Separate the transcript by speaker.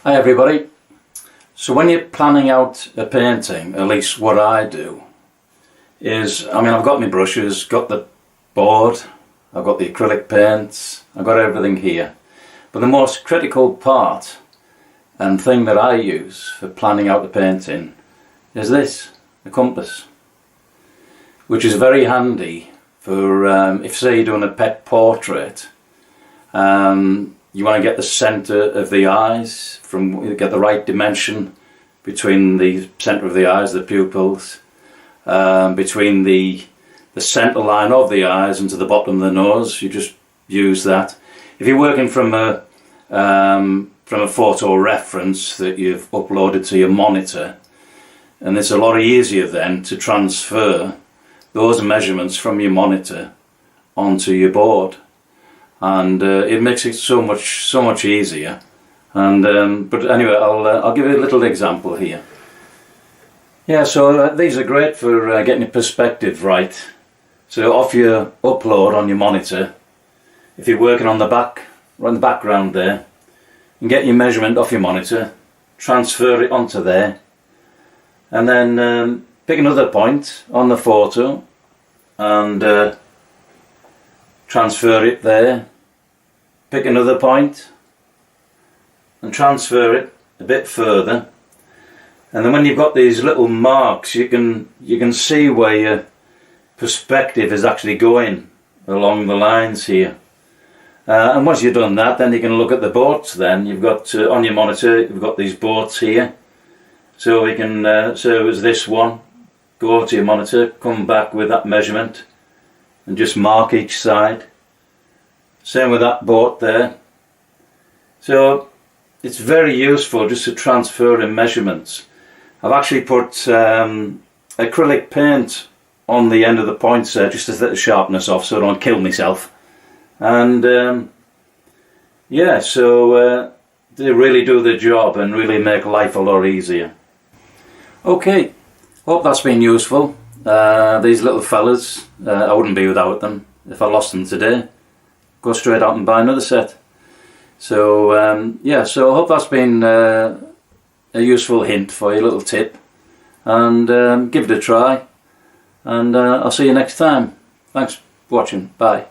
Speaker 1: Hi everybody. So when you're planning out a painting, at least what I do, is, I've got my brushes, got the board, I've got the acrylic paints, I've got everything here. But the most critical part and thing that I use for planning out the painting is this, the compass. Which is very handy for, if say you're doing a pet portrait, you want to get the centre of the eyes, get the right dimension between the centre of the eyes, the pupils, between the centre line of the eyes and to the bottom of the nose. You just use that. If you're working from a photo reference that you've uploaded to your monitor, and it's a lot easier then to transfer those measurements from your monitor onto your board. And it makes it so much easier. And but anyway, I'll give you a little example here. Yeah, so these are great for getting your perspective right. So off your upload on your monitor, if you're working on the back, right in the background there, and get your measurement off your monitor, transfer it onto there, and then pick another point on the photo and transfer it there, pick another point and transfer it a bit further, and then when you've got these little marks you can see where your perspective is actually going along the lines here. And once you've done that, then you can look at the boats. Then you've got on your monitor, you've got these boats here, so we can so as this one, go to your monitor, come back with that measurement and just mark each side. Same with that boat there. So it's very useful just to transfer in measurements. I've actually put acrylic paint on the end of the points there just to get the sharpness off so I don't kill myself. And yeah, so they really do the job and really make life a lot easier. Okay, hope that's been useful. These little fellas, I wouldn't be without them. If I lost them today, go straight out and buy another set. So yeah, so I hope that's been a useful hint for you, a little tip, and give it a try, and I'll see you next time. Thanks for watching. Bye.